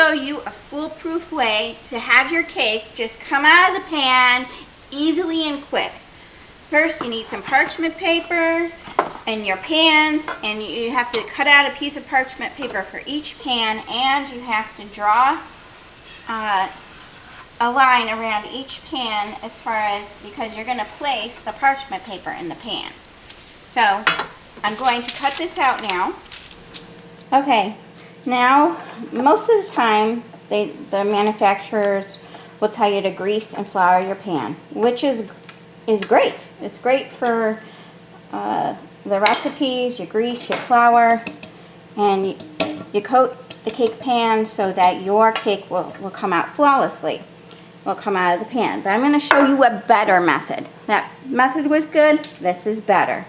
show you a foolproof way to have your cake just come out of the pan easily and quick. First, you need some parchment paper and your pans, and you have to cut out a piece of parchment paper for each pan, and you have to draw a line around each pan as far as, because you're going to place the parchment paper in the pan. So I'm going to cut this out now. Okay, now most of the time the manufacturers will tell you to grease and flour your pan, which is great. It's great for the recipes. You grease, you flour, and you coat the cake pan so that your cake will come out flawlessly. Will come out of the pan. But I'm going to show you a better method. That method was good. This is better.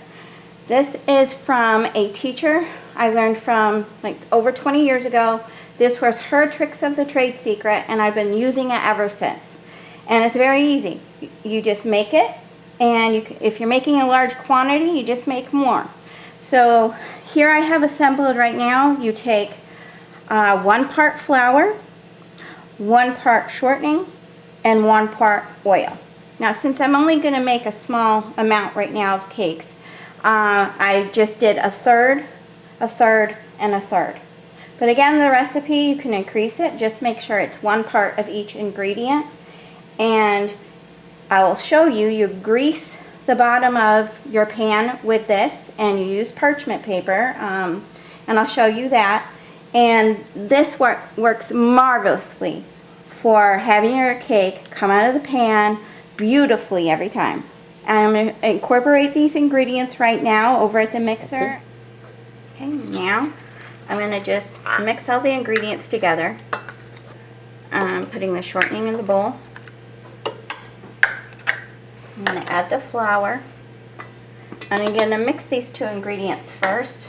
This is from a teacher I learned from like over 20 years ago. This was her tricks of the trade secret, and I've been using it ever since. And it's very easy. You just make it, and if you're making a large quantity, you just make more. So here I have assembled right now. You take 1 part flour, 1 part shortening, and 1 part oil. Now, since I'm only going to make a small amount right now of cakes, I just did a third, and a third. But again, the recipe, you can increase it. Just make sure it's 1 part of each ingredient. And I will show you, you grease the bottom of your pan with this, and you use parchment paper, and I'll show you that. And this works marvelously for having your cake come out of the pan beautifully every time. I'm going to incorporate these ingredients right now over at the mixer. Okay, now I'm going to just mix all the ingredients together. I'm putting the shortening in the bowl. I'm going to add the flour. And I'm going to mix these 2 ingredients first.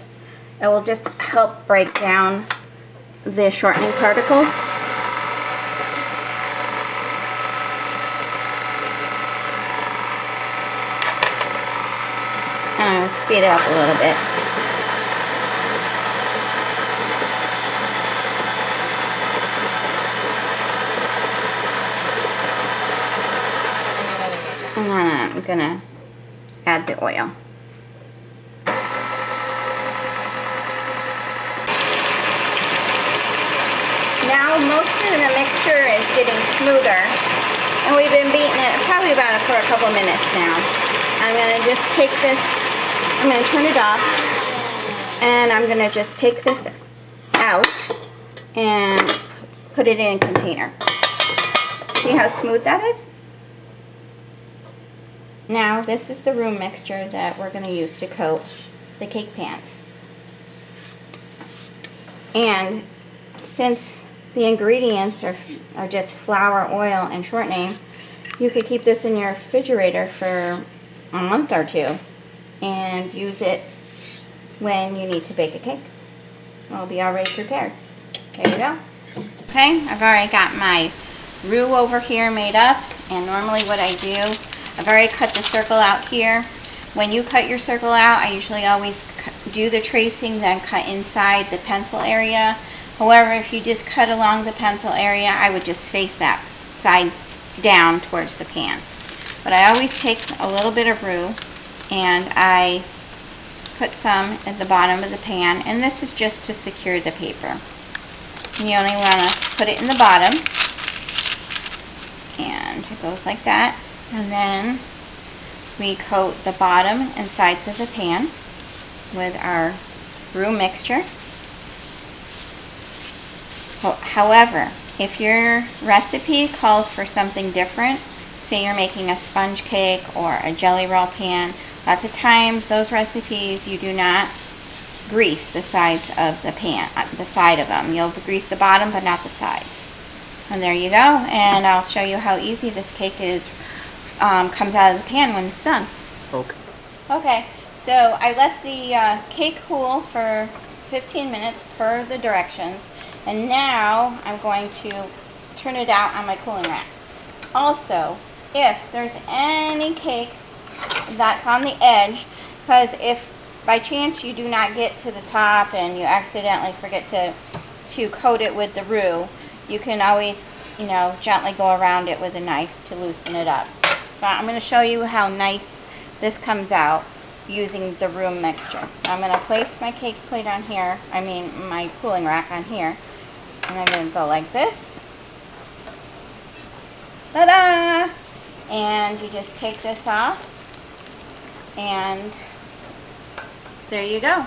It will just help break down the shortening particles. And I'm going to speed it up a little bit. And then I'm going to add the oil. Now most of the mixture is getting smoother, and we've been beating it probably for a couple minutes now. I'm going to just take this, I'm going to turn it off, and I'm going to just take this out and put it in a container. See how smooth that is? Now this is the roux mixture that we're going to use to coat the cake pans. And since the ingredients are just flour, oil, and shortening, you could keep this in your refrigerator for a month or 2 and use it when you need to bake a cake. It'll be already prepared. There you go. Okay, I've already got my roux over here made up, and normally what I do, I've already cut the circle out here. When you cut your circle out, I usually always do the tracing, then cut inside the pencil area. However, if you just cut along the pencil area, I would just face that side down towards the pan. But I always take a little bit of roux, and I put some at the bottom of the pan, and this is just to secure the paper. You only want to put it in the bottom, and it goes like that. And then we coat the bottom and sides of the pan with our roux mixture. However, if your recipe calls for something different, say you're making a sponge cake or a jelly roll pan, lots of times those recipes you do not grease the sides of the pan, the side of them. You'll grease the bottom but not the sides. And there you go, and I'll show you how easy this cake is, comes out of the pan when it's done. Okay, so I let the cake cool for 15 minutes per the directions. And now I'm going to turn it out on my cooling rack. Also, if there's any cake that's on the edge, because if by chance you do not get to the top and you accidentally forget to coat it with the roux, you can always, gently go around it with a knife to loosen it up. But I'm going to show you how nice this comes out using the roux mixture. I'm going to place my cake plate on here, my cooling rack on here, and I'm going to go like this. Ta-da! And you just take this off, and there you go.